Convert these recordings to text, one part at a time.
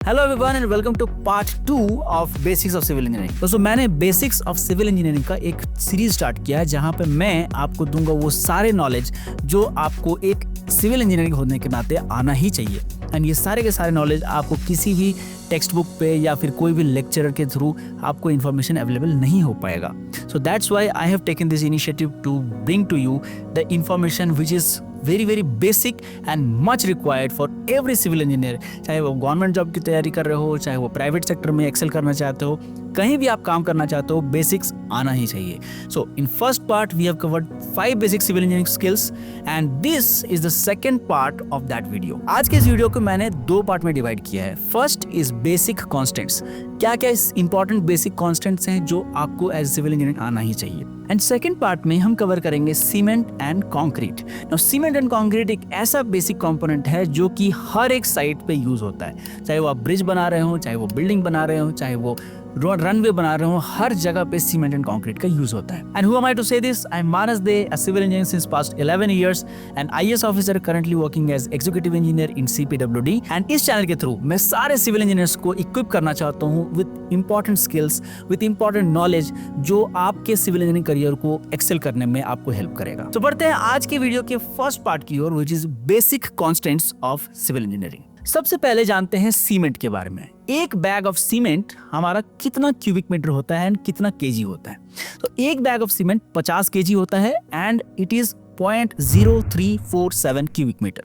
Hello everyone and welcome to part 2 of basics of civil engineering. दोस्तों मैंने basics of civil engineering का एक series start किया है जहां पे मैं आपको दूंगा वो सारे नॉलेज जो आपको एक सिविल इंजीनियरिंग होने के नाते आना ही चाहिए। एंड ये सारे के सारे नॉलेज आपको किसी भी टेक्स्ट बुक पे या फिर कोई भी लेक्चरर के थ्रू आपको इन्फॉर्मेशन अवेलेबल नहीं हो पाएगा। So that's why I have taken this initiative to bring to you the information which is very basic and much required for every civil engineer। चाहे वो गवर्नमेंट जॉब की तैयारी कर रहे हो, चाहे वो प्राइवेट सेक्टर में एक्सेल करना चाहते हो, कहीं भी आप काम करना चाहते हो, बेसिक्स आना ही चाहिए। So in first part we have covered 5 basic civil engineering skills and this is the second part of that video. आज के इस वीडियो को मैंने 2 पार्ट में डिवाइड किया है। फर्स्ट इज बेसिक कॉन्स्टेंट्स, क्या क्या इंपॉर्टेंट बेसिक कॉन्स्टेंट्स हैं जो आपको एज सिविल इंजीनियरिंग आना ही चाहिए। एंड सेकंड पार्ट में हम कवर करेंगे cement and concrete. Now cement and concrete एक ऐसा बेसिक कंपोनेंट है जो कि हर एक साइट पे यूज होता है, चाहे वो आप ब्रिज बना रहे हो, चाहे वो बिल्डिंग बना रहे हो, चाहे वो रनवे बना रहे हो, हर जगह पे सीमेंट एंड कंक्रीट का यूज होता है। And who am I to say this? I am Manas Dey, a civil engineer since past 11 years and IAS officer currently working as executive engineer in CPWD। And इस चैनल के through मैं सारे civil engineers को equip करना चाहता हूँ with important skills, with important knowledge जो आपके सिविल इंजीनियरिंग करियर को एक्सेल करने में आपको हेल्प करेगा। तो बढ़ते हैं आज के वीडियो के फर्स्ट पार्ट की ओर, which is basic constants of civil engineering. सबसे पहले जानते हैं सीमेंट के बारे में। एक बैग ऑफ सीमेंट हमारा कितना क्यूबिक मीटर होता है एंड कितना केजी होता है? तो एक बैग ऑफ सीमेंट 50 केजी होता है and it is 0.0347 cubic metre.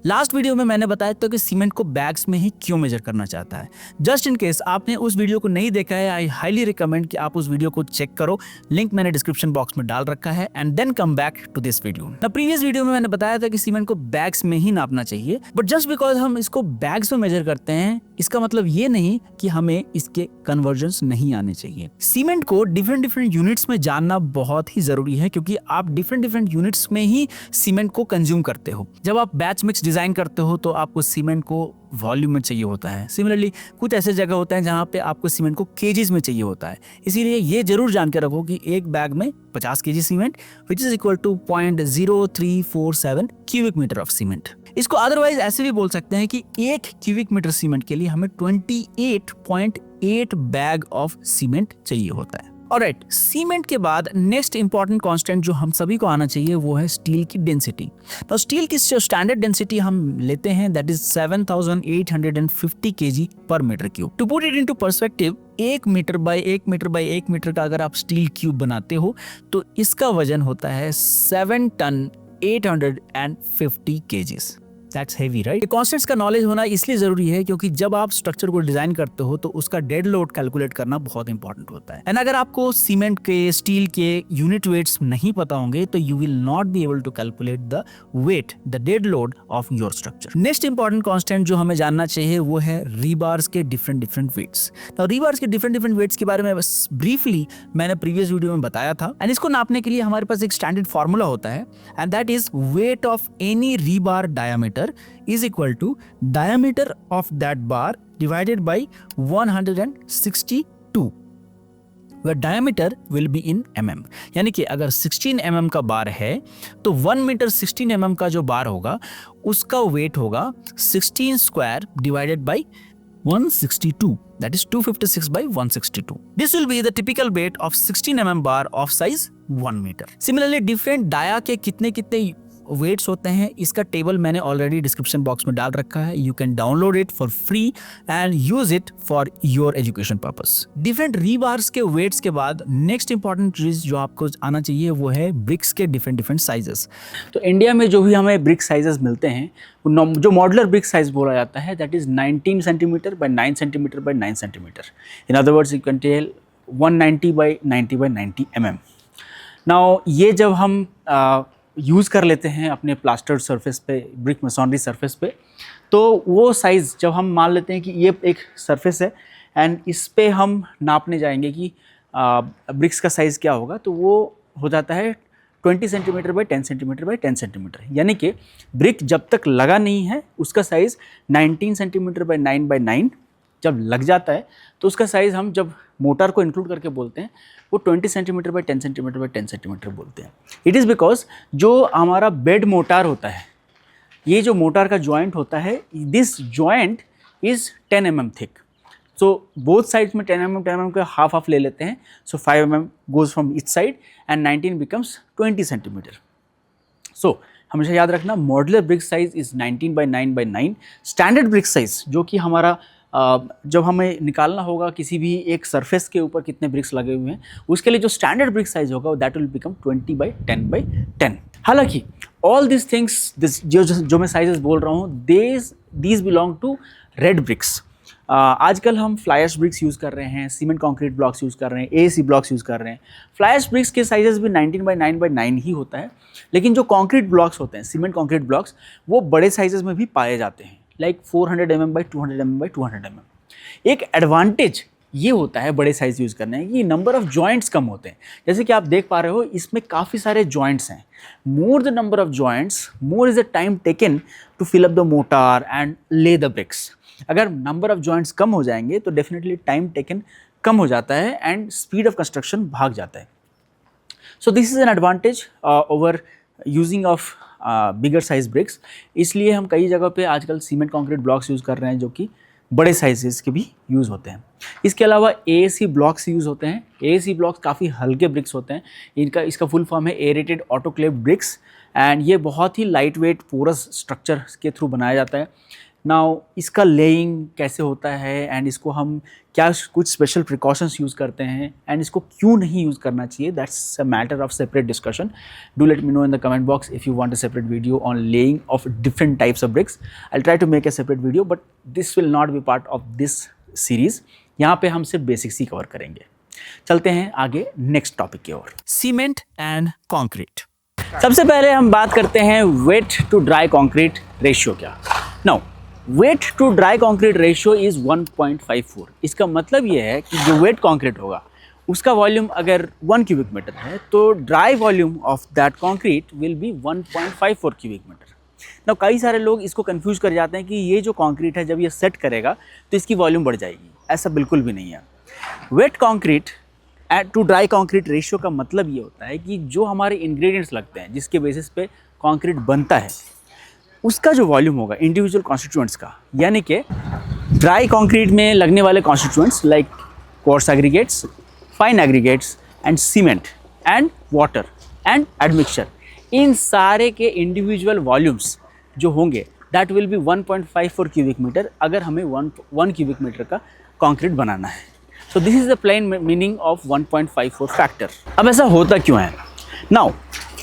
Last video में मैंने बताया था कि सीमेंट को बैग्स में ही क्यों मेजर करना चाहता है। जस्ट इन केस आपने उस वीडियो को नहीं देखा है, आई हाईली रिकमेंड कि आप उस वीडियो को चेक करो। लिंक मैंने डिस्क्रिप्शन बॉक्स में डाल रखा है and then come back to this video. ना प्रीवियस वीडियो में मैंने बताया था कि सीमेंट को बैग्स में ही नापना चाहिए, बट जस्ट बिकॉज हम इसको बैग्स में मेजर करते हैं इसका मतलब ये नहीं कि हमें इसके कन्वर्जन्स नहीं आने चाहिए। सीमेंट को डिफरेंट यूनिट्स में जानना बहुत ही जरूरी है क्योंकि आप डिफरेंट यूनिट्स में ही सीमेंट को कंज्यूम करते हो। जब आप बैच मिक्स डिजाइन करते हो तो आपको सीमेंट को वॉल्यूम में चाहिए होता है। सिमिलरली कुछ ऐसे जगह होते हैं जहां पे आपको सीमेंट को केजीज में चाहिए होता है। इसीलिए ये जरूर जान के रखो कि एक बैग में 50 kg cement which is equal to 0.0347 cubic metre of cement. इसको अदरवाइज ऐसे भी बोल सकते हैं कि 1 क्यूबिक मीटर सीमेंट के लिए हमें 28.8 बैग ऑफ सीमेंट चाहिए होता है। ऑलराइट, सीमेंट के बाद नेक्स्ट इंपॉर्टेंट कांस्टेंट जो हम सभी को आना चाहिए वो है स्टील की डेंसिटी। तो स्टील की जो स्टैंडर्ड डेंसिटी हम लेते हैं दैट इज 7850 kg पर metre cube. To put it into perspective, 1 metre by 1 metre by 1 metre का अगर आप स्टील क्यूब बनाते हो तो इसका वजन होता है 7 tonne 850 kgs। That's heavy, right? Constants का नॉलेज होना इसलिए जरूरी है क्योंकि जब आप स्ट्रक्चर को डिजाइन करते हो तो उसका डेड लोड कैलकुलेट करना बहुत इंपॉर्टेंट होता है। एंड अगर आपको सीमेंट के, स्टील के यूनिट वेट्स नहीं पता होंगे तो you will not be able to calculate the weight, the dead load of your structure. Next important constant जो हमें जानना चाहिए वो है रीबार्स के डिफरेंट वेट्स। तो रीबार्स के डिफरेंट वेट्स के बारे में बस ब्रीफली मैंने प्रीवियस वीडियो में बताया था। एंड इसको नापने के लिए हमारे पास एक स्टैंडर्ड फॉर्मूला होता है and that is weight of any rebar diameter is equal to diameter of that bar divided by 162 where diameter will be in mm। यानी कि अगर 16 mm का बार है तो 1 मीटर 16 mm का जो बार होगा उसका वेट होगा 16 square divided by 162, that is 256 by 162। This will be the typical weight of 16 mm bar of size 1 meter। Similarly, different dia के कितने वेट्स होते हैं इसका टेबल मैंने ऑलरेडी डिस्क्रिप्शन बॉक्स में डाल रखा है। You can download it for free and use it for your education purpose. Different rebars के वेट्स के बाद नेक्स्ट इंपॉर्टेंट चीज जो आपको आना चाहिए वो है ब्रिक्स के डिफरेंट साइजेस। तो इंडिया में जो भी हमें ब्रिक साइजेस मिलते हैं जो मॉडुलर ब्रिक साइज बोला जाता है that is 19 centimetre by 9 centimetre by 9 centimetre. In other words you can tell 190 by 90 by 90 mm। Now ये जब हम यूज़ कर लेते हैं अपने प्लास्टर्ड सरफेस पे, ब्रिक मसोनरी सरफेस पे, तो वो साइज़ जब हम मान लेते हैं कि ये एक सरफेस है एंड इस पे हम नापने जाएंगे कि ब्रिक्स का साइज़ क्या होगा तो वो हो जाता है 20 centimetre by 10 centimetre by 10 centimetre. यानी कि ब्रिक जब तक लगा नहीं है उसका साइज़ 19 सेंटीमीटर बाई 9 बाई 9, जब लग जाता है तो उसका साइज़ हम जब मोटार को इंक्लूड करके बोलते हैं वो 20 centimetre by 10 centimetre by 10 centimetre बोलते हैं। इट इज़ बिकॉज जो हमारा बेड मोटार होता है, ये जो मोटार का जॉइंट होता है, this joint is 10 mm thick. So both sides में 10 mm का half ले लेते हैं. So 5 mm goes from each side and 19 becomes 20 centimeter. So हमेशा याद रखना modular brick size is 19 by 9 by 9. Standard brick size जो कि हमारा जब हमें निकालना होगा किसी भी एक सरफेस के ऊपर कितने ब्रिक्स लगे हुए हैं, उसके लिए जो स्टैंडर्ड ब्रिक साइज होगा that will become 20 by 10 by 10. हालांकि ऑल दिस थिंग्स जो मैं साइजेस बोल रहा हूँ these belong to red bricks. आजकल हम फ्लाई ऐश ब्रिक्स यूज़ कर रहे हैं, सीमेंट कंक्रीट ब्लॉक्स यूज़ कर रहे हैं, एएसी ब्लॉक्स यूज़ कर रहे हैं. फ्लाई ऐश ब्रिक्स के साइजेस भी 19 by 9 by 9 ही होता है, लेकिन जो कंक्रीट ब्लॉक्स होते हैं, सीमेंट कंक्रीट ब्लॉक्स, वो बड़े साइजेस में भी पाए जाते हैं, like 400 mm by 200 mm by 200 mm. एक एडवांटेज ये होता है बड़े साइज यूज़ करने की, नंबर ऑफ जॉइंट्स कम होते हैं. जैसे कि आप देख पा रहे हो इसमें काफ़ी सारे जॉइंट्स हैं. More the number of joints, more is the time taken to fill up the mortar and lay the bricks. अगर नंबर ऑफ जॉइंट्स कम हो जाएंगे तो डेफिनेटली टाइम टेकन कम हो जाता है एंड स्पीड ऑफ कंस्ट्रक्शन भाग जाता है. So this is an advantage over using of bigger size bricks. इसलिए हम कई जगह पे आजकल सीमेंट कंक्रीट ब्लॉक्स यूज़ कर रहे हैं जो कि बड़े साइजेस के भी यूज़ होते हैं. इसके अलावा एएसी ब्लॉक्स यूज़ होते हैं. एएसी ब्लॉक्स काफ़ी हल्के ब्रिक्स होते हैं. इसका फुल फॉर्म है एरेटेड ऑटोक्लेव ब्रिक्स एंड ये बहुत ही लाइट वेट पोरस स्ट्रक्चर के थ्रू बनाया जाता है. नाउ इसका लेइंग कैसे होता है एंड इसको हम क्या कुछ स्पेशल प्रिकॉशंस यूज़ करते हैं एंड इसको क्यों नहीं यूज़ करना चाहिए, that's a matter of separate discussion. Do let me know in the comment box if you want a separate video on laying of different types of bricks. I will try to make a separate video but this will not be part of this series. यहाँ पे हम सिर्फ basics ही cover करेंगे. चलते हैं आगे next topic की ओर, cement and concrete. सबसे पहले हम बात करते हैं wet to dry concrete ratio क्या. Now wet to dry concrete ratio is 1.54. इसका मतलब ये है कि जो वेट कॉन्क्रीट होगा उसका वॉल्यूम अगर 1 क्यूबिक मीटर है तो dry volume of that concrete will be 1.54 cubic metre. ना कई सारे लोग इसको कंफ्यूज कर जाते हैं कि ये जो कॉन्क्रीट है जब ये सेट करेगा तो इसकी वॉल्यूम बढ़ जाएगी. ऐसा बिल्कुल भी नहीं है. Wet concrete to dry concrete ratio का मतलब ये होता है कि जो हमारे इंग्रेडिएंट्स लगते हैं जिसके बेसिस पे कॉन्क्रीट बनता है उसका जो वॉल्यूम होगा इंडिविजुअल कॉन्स्टिट्यूएंट्स का, यानी कि ड्राई कंक्रीट में लगने वाले constituents like coarse aggregates, fine aggregates and cement and water and admixture, इन सारे के इंडिविजुअल वॉल्यूम्स जो होंगे that will be 1.54 cubic metre अगर हमें 1 क्यूबिक मीटर का कंक्रीट बनाना है. So this is the plain meaning of 1.54 factor. अब ऐसा होता क्यों है? नाउ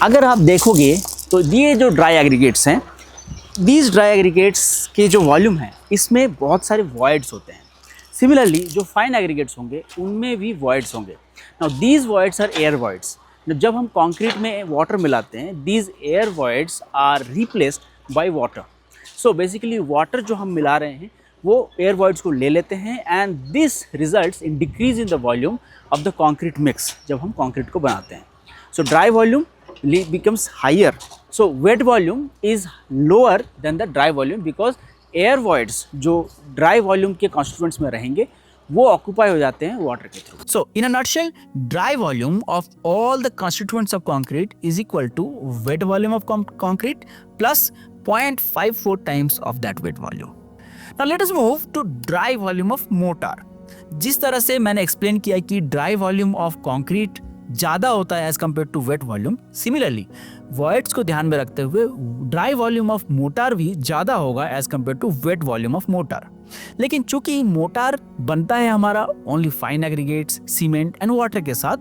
अगर आप देखोगे तो ये जो ड्राई एग्रीगेट्स हैं, दीज ड्राई एग्रीगेट्स के जो वॉल्यूम है इसमें बहुत सारे वॉइड्स होते हैं. सिमिलरली जो फाइन एग्रीगेट्स होंगे उनमें भी वॉइड्स होंगे. Now these voids are air voids. जब हम कंक्रीट में वाटर मिलाते हैं these air voids are replaced by water. So basically water जो हम मिला रहे हैं वो एयर वॉइड्स को ले लेते हैं and this results in decrease in the volume of the concrete mix जब हम कंक्रीट को बनाते हैं. सो dry volume becomes higher. So wet volume is lower than the dry volume because air voids जो dry volume के constituents में रहेंगे वो occupy हो जाते हैं water के through. So in a nutshell, dry volume of all the constituents of concrete is equal to wet volume of concrete plus 0.54 times of that wet volume. Now let us move to dry volume of mortar. जिस तरह से मैंने explain किया कि dry volume of concrete ज़्यादा होता है as compare to wet volume, similarly voids को ध्यान में रखते हुए ड्राई वॉल्यूम ऑफ मोटार भी ज़्यादा होगा as compare to wet volume of mortar. लेकिन चूंकि मोटार बनता है हमारा only fine aggregates, cement and water के साथ,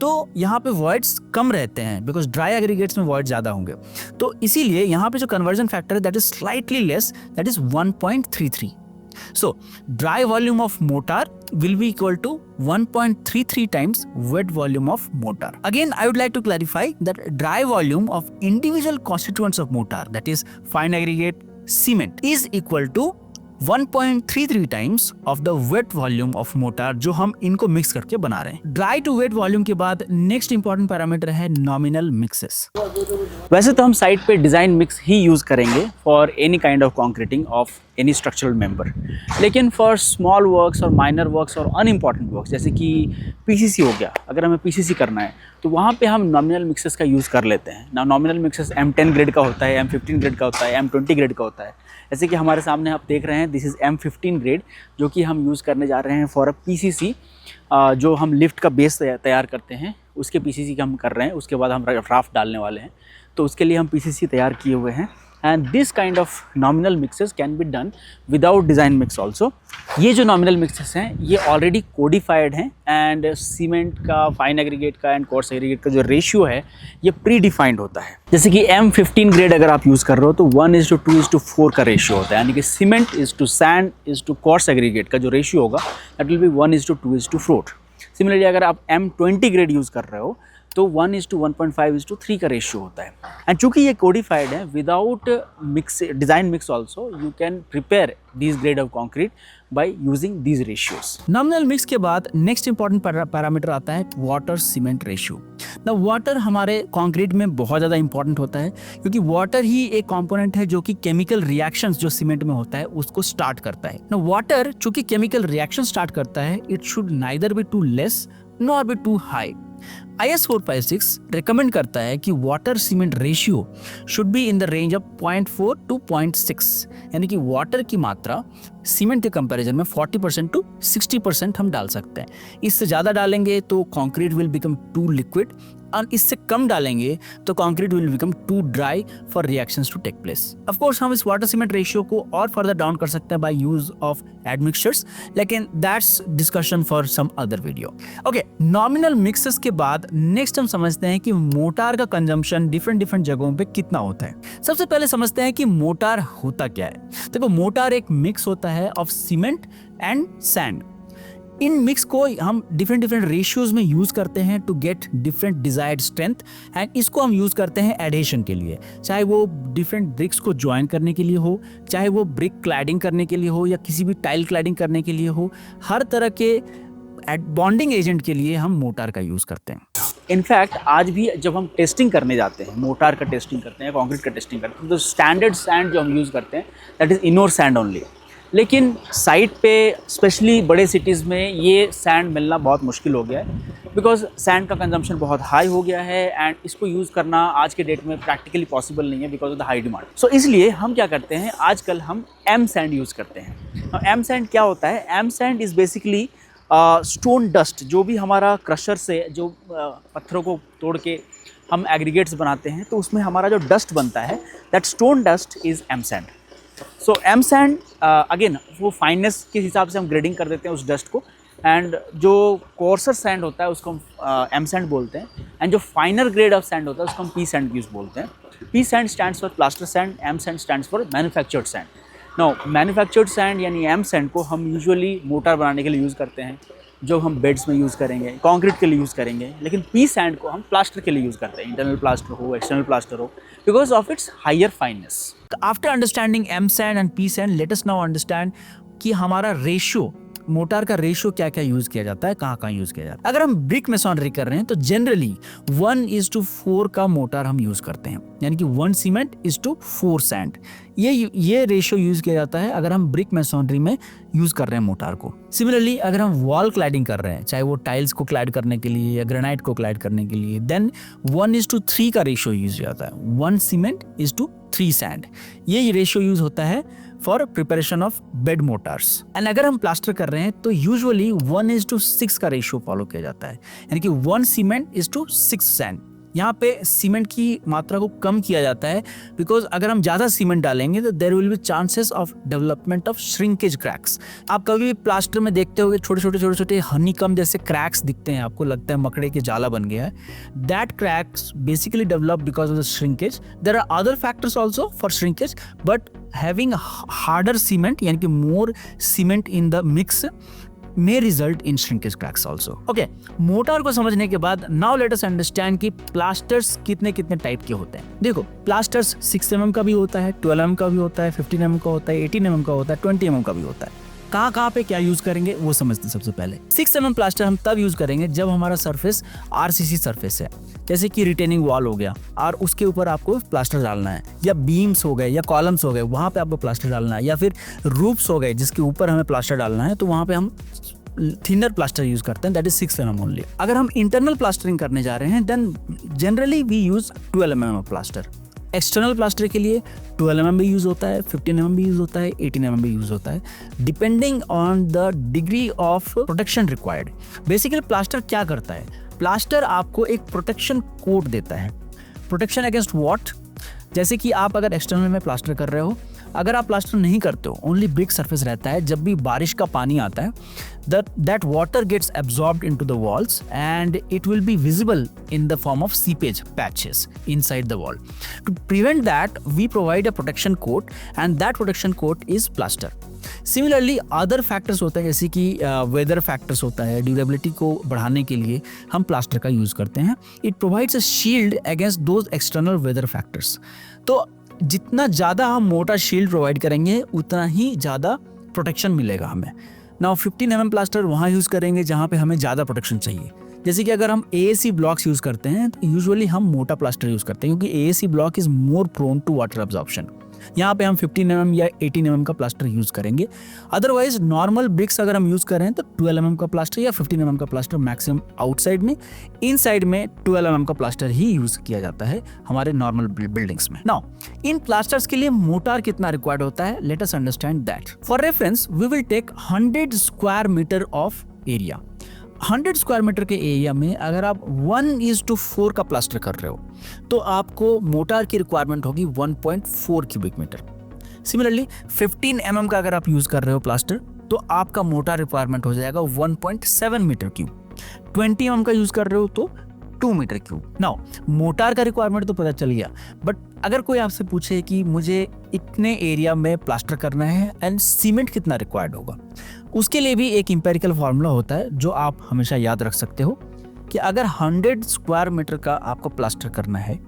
तो यहाँ पे वॉइड्स कम रहते हैं बिकॉज ड्राई एग्रीगेट्स में वॉइड ज़्यादा होंगे. तो इसीलिए यहाँ पे जो कन्वर्जन फैक्टर है that is slightly less, that is 1.33. So dry volume of mortar will be equal to 1.33 times wet volume of mortar. Again, I would like to clarify that dry volume of individual constituents of mortar, that is fine aggregate, cement, is equal to 1.33 times of the wet volume of mortar जो हम इनको mix करके बना रहे हैं. Dry to wet volume के बाद next important parameter है नॉमिनल मिक्सेस. वैसे तो हम साइट पे डिज़ाइन मिक्स ही यूज़ करेंगे for any kind of concreting of any structural member, लेकिन फॉर स्मॉल वर्क्स और माइनर वर्क्स और अनइम्पॉर्टेंट वर्क्स जैसे कि पीसीसी हो गया, अगर हमें पीसीसी करना है तो वहाँ पे हम नॉमिनल मिक्सेस का यूज़ कर लेते हैं. ना नॉमिनल मिक्सेस M10 ग्रेड का होता है, M15 ग्रेड का होता है, M20 ग्रेड का होता है. जैसे कि हमारे सामने आप देख रहे हैं, दिस इज़ M15 ग्रेड, जो कि हम यूज़ करने जा रहे हैं फॉर अ PCC, जो हम लिफ्ट का बेस तैयार करते हैं उसके PCC का हम कर रहे हैं। उसके बाद हम राफ्ट डालने वाले हैं, तो उसके लिए हम PCC तैयार किए हुए हैं। And this kind of nominal mixes can be done without design mix also. ये जो नॉमिनल मिक्सेस हैं ये ऑलरेडी कोडिफाइड हैं, एंड सीमेंट का, फाइन एग्रीगेट का एंड कोर्स एग्रीगेट का जो रेशियो है ये प्री डिफाइंड होता है। जैसे कि M15 ग्रेड अगर आप यूज़ कर रहे हो तो 1:2:4 का रेशियो होता है, यानी कि cement is two sand is two coarse aggregate का जो रेशियो होगा दैट विल बी 1:2:4। सिमिलरली अगर आप M20 ग्रेड यूज़ कर रहे हो तो 1:1.5:3 का रेशियो होता है। एंड चूंकि ये कोडिफाइड है, without mix, design mix also you can prepare this grade of concrete by using these ratios. Nominal mix के बाद नेक्स्ट इंपॉर्टेंट पैरामीटर आता है वाटर सीमेंट रेशियो। ना वाटर हमारे कॉन्क्रीट में बहुत ज़्यादा इंपॉर्टेंट होता है, क्योंकि वाटर ही एक कंपोनेंट है जो कि केमिकल रिएक्शंस जो सीमेंट में होता है उसको स्टार्ट करता है। ना वाटर चूंकि केमिकल रिएक्शन स्टार्ट करता है, it should neither be too less nor be too high. IS 456 recommend करता है कि water cement ratio should be in the range of 0.4 to 0.6, यानी कि वाटर की मात्रा सीमेंट के कंपैरिजन में 40% to 60% हम डाल सकते हैं। इससे ज़्यादा डालेंगे तो concrete will become too liquid, और इससे कम डालेंगे तो concrete will become too dry for reactions to take place. Of course हम इस वाटर सीमेंट रेशियो को और फर्दर डाउन कर सकते हैं बाय यूज ऑफ एडमिक्सचर्स, लेकिन that's discussion for some other video. Okay, nominal mixes के बाद नेक्स्ट हम समझते हैं कि मोटार का कंजम्पशन डिफरेंट जगहों पे कितना होता है। सबसे पहले समझते हैं कि मोटार होता क्या है। देखो, मोटार एक मिक्स होता है ऑफ सीमेंट एंड सैंड। इन मिक्स को हम डिफरेंट रेशियोज में यूज करते हैं to get different desired strength, and इसको हम यूज करते हैं एडेशन के लिए, चाहे वो डिफरेंट ब्रिक्स को ज्वाइन करने के लिए हो, चाहे वो ब्रिक क्लैडिंग करने के लिए हो, या किसी भी टाइल क्लैडिंग करने के लिए हो। हर तरह के बॉन्डिंग एजेंट के लिए हम मोटार का यूज करते हैं। इनफैक्ट आज भी जब हम टेस्टिंग करने जाते हैं, मोटार का टेस्टिंग करते हैं, कंक्रीट का टेस्टिंग करते हैं, तो स्टैंडर्ड सैंड जो हम यूज़ करते हैं दैट इज़ इनोर सैंड ओनली। लेकिन साइट पे स्पेशली बड़े सिटीज़ में ये सैंड मिलना बहुत मुश्किल हो गया है, बिकॉज सैंड का कंजम्पशन बहुत हाई हो गया है, एंड इसको यूज़ करना आज के डेट में प्रैक्टिकली पॉसिबल नहीं है because of the high demand. So इसलिए हम क्या करते हैं, आजकल हम एम सैंड यूज़ करते हैं। एम सैंड क्या होता है? M sand is basically stone dust, जो भी हमारा क्रशर से जो पत्थरों को तोड़ के हम एग्रीगेट्स बनाते हैं, तो उसमें हमारा जो डस्ट बनता है that stone dust is M sand. So M sand again वो फाइननेस के हिसाब से हम ग्रेडिंग कर देते हैं उस डस्ट को, एंड जो कोर्सर सैंड होता है उसको हम एम सैंड बोलते हैं, एंड जो फाइनर ग्रेड ऑफ सैंड होता है उसको हम पी सैंड यूज बोलते हैं। P sand stands for plaster sand, M sand stands for manufactured sand. No, manufactured sand यानी एम सैंड को हम यूजुअली मोटार बनाने के लिए यूज़ करते हैं, जो हम बेड्स में यूज़ करेंगे, कंक्रीट के लिए यूज़ करेंगे। लेकिन पी सैंड को हम प्लास्टर के लिए यूज़ करते हैं, इंटरनल प्लास्टर हो, एक्सटर्नल प्लास्टर हो, because of its higher fineness. After understanding M sand and P sand, let us now understand कि हमारा रेशियो, मोटार का रेशियो क्या क्या यूज किया जाता है, कहाँ यूज किया जाता है। अगर हम ब्रिक मेसोनरी कर रहे हैं तो जनरली 1:4 का मोटार हम यूज करते हैं, यानी कि 1 सीमेंट इज टू 4 सैंड। ये रेशियो यूज किया जाता है अगर हम ब्रिक मेसोनरी में यूज कर रहे हैं मोटार को। सिमिलरली अगर हम वॉल क्लैडिंग कर रहे हैं, चाहे वो टाइल्स को क्लैड करने के लिए या ग्रेनाइट को क्लैड करने के लिए, देन 1:3 का रेशियो यूज जाता है, 1 सीमेंट इज टू 3 सैंड। ये रेशियो यूज होता है for preparation of bed motors. And अगर हम प्लास्टर कर रहे हैं तो यूजुअली 1:6 का रेशियो फॉलो किया जाता है, यानी कि 1 सीमेंट इज टू 6 सैंड। यहाँ पे सीमेंट की मात्रा को कम किया जाता है, बिकॉज अगर हम ज़्यादा सीमेंट डालेंगे तो there will be chances of development of shrinkage cracks. आप कभी भी प्लास्टर में देखते होगे छोटे छोटे हनीकम जैसे क्रैक्स दिखते हैं, आपको लगता है मकड़े के जाला बन गया है। That cracks basically develop because of the shrinkage. There are other factors also for shrinkage, but having harder cement यानी कि more cement in the mix may result in shrinkage cracks also. Okay, mortar को समझने के बाद now let us understand कि plasters कितने type के होते हैं। देखो, प्लास्टर्स 6 mm का भी होता है, 12 mm का भी होता है, 15 mm का होता है, 18 mm का होता है, 20 mm का भी होता है। कहाँ पे क्या यूज करेंगे वो समझते हैं। सबसे पहले 6 mm प्लास्टर हम तब यूज करेंगे जब हमारा सरफेस RCC सरफेस है, जैसे कि रिटेनिंग वॉल हो गया और उसके ऊपर आपको प्लास्टर डालना है, या बीम्स हो गए या कॉलम्स हो गए वहाँ पे आपको प्लास्टर डालना है, या फिर रूफ्स हो गए जिसके ऊपर हमें प्लास्टर डालना है, तो वहाँ पे हम थिनर प्लास्टर यूज करते हैं, दैट इज 6 mm ओनली। अगर हम इंटरनल प्लास्टरिंग करने जा रहे हैं then generally we use 12 mm plaster. External plaster के लिए 12 mm भी यूज़ होता है, 15 mm भी यूज़ होता है, 18 mm भी यूज़ होता है, depending on the degree of protection required. Basically plaster क्या करता है? प्लास्टर आपको एक प्रोटेक्शन कोट देता है। Protection against what? जैसे कि आप अगर एक्सटर्नल में प्लास्टर कर रहे हो, अगर आप प्लास्टर नहीं करते हो, ओनली ब्रिक सरफेस रहता है, जब भी बारिश का पानी आता है that water gets absorbed into the walls and it will be visible in the form of seepage patches inside the wall. To prevent that, we provide a protection coat and that protection coat is plaster. Similarly other factors होते हैं, जैसे कि weather factors होता है, durability को बढ़ाने के लिए हम प्लास्टर का यूज़ करते हैं। It provides a shield against those external weather factors. तो जितना ज़्यादा हम मोटा शील्ड प्रोवाइड करेंगे उतना ही ज़्यादा प्रोटेक्शन मिलेगा हमें। नाउ 15 mm प्लास्टर वहाँ यूज़ करेंगे जहाँ पे हमें ज़्यादा प्रोटेक्शन चाहिए। जैसे कि अगर हम AAC ब्लॉक्स यूज़ करते हैं तो यूजुअली हम मोटा प्लास्टर यूज़ करते हैं, क्योंकि AAC block is more prone to water absorption. यहाँ पे हम 15 mm या 18 mm का प्लास्टर यूज़ करेंगे। अदरवाइज नॉर्मल ब्रिक्स अगर हम यूज़ करें तो 12 mm का प्लास्टर या 15 mm का प्लास्टर मैक्सिमम आउटसाइड में, इनसाइड में 12 mm का प्लास्टर ही यूज़ किया जाता है हमारे नॉर्मल बिल्डिंग्स में। नाउ इन प्लास्टर्स के लिए मोटार कितना रिक्वायर्ड होता है, let us understand that. For reference we will take 100 square meter of area. 100 square meter के एरिया में अगर आप 1:4 का प्लास्टर कर रहे हो तो आपको मोटार की रिक्वायरमेंट होगी 1.4 क्यूबिक मीटर। सिमिलरली 15 mm का अगर आप यूज़ कर रहे हो प्लास्टर तो आपका मोटार रिक्वायरमेंट हो जाएगा 1.7 मीटर क्यूब। 20 mm का यूज़ कर रहे हो तो 2 मीटर क्यूब। नाउ मोटार का रिक्वायरमेंट तो पता चल गया, बट अगर कोई आपसे पूछे कि मुझे इतने एरिया में प्लास्टर करना है एंड सीमेंट कितना रिक्वायर्ड होगा, उसके लिए भी एक एम्पिरिकल फार्मूला होता है जो आप हमेशा याद रख सकते हो कि अगर 100 स्क्वायर मीटर का आपको प्लास्टर करना है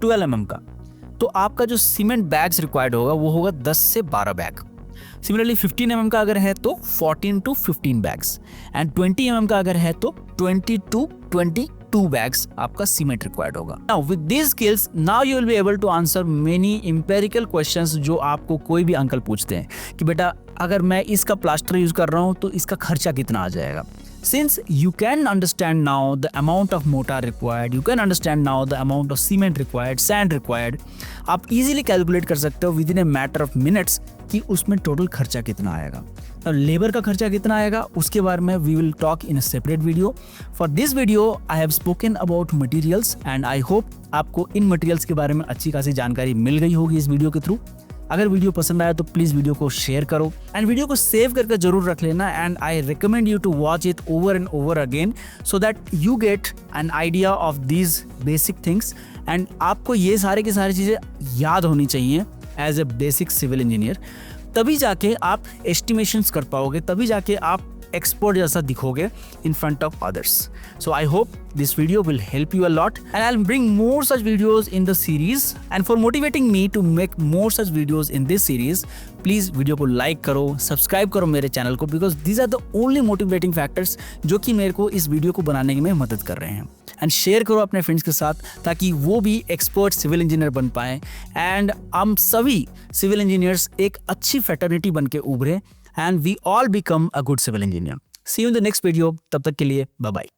12 mm का, तो आपका जो सीमेंट बैग्स रिक्वायर्ड होगा वो होगा 10 से 12 बैग। सिमिलरली 15 mm का अगर है तो 14 to 15 बैग्स एंड 20 mm का अगर है तो 20 to 22 बैग्स आपका सीमेंट रिक्वायर्ड होगा। Now with this skills now you will be able to answer many empirical questions जो आपको कोई भी अंकल पूछते हैं कि बेटा अगर मैं इसका प्लास्टर यूज कर रहा हूँ तो इसका खर्चा कितना आ जाएगा। Since you can understand now the amount of mortar required, you can understand now the amount of cement required, sand required, आप easily calculate कर सकते हो within a matter of minutes कि उसमें टोटल खर्चा कितना आएगा। अब लेबर का खर्चा कितना आएगा उसके बारे में we will talk in a separate video. For this video I have spoken about materials and I hope आपको इन materials के बारे में अच्छी खासी जानकारी मिल गई होगी इस वीडियो के थ्रू। अगर वीडियो पसंद आया तो प्लीज़ वीडियो को शेयर करो एंड वीडियो को सेव करके जरूर रख लेना and I recommend you to watch it over and over again so that you get an idea of these basic things and आपको ये सारे की सारी चीज़ें याद होनी चाहिए as a basic civil engineer. तभी जाके आप एस्टिमेशंस कर पाओगे, तभी जाके आप एक्सपर्ट जैसा दिखोगे in front of others. So I hope this video will help you a lot and I'll bring more such videos in the series and for motivating me to make more such videos in this series, please video को like करो, subscribe करो मेरे channel को because these are the only motivating factors जो कि मेरे को इस वीडियो को बनाने में मदद कर रहे हैं। एंड शेयर करो अपने फ्रेंड्स के साथ ताकि वो भी एक्सपर्ट सिविल इंजीनियर बन पाए एंड हम सभी सिविल इंजीनियर्स एक अच्छी फ्रेटर्निटी बन के उभरे and we all become a good civil engineer. See you in the next video. तब तक के लिए bye bye.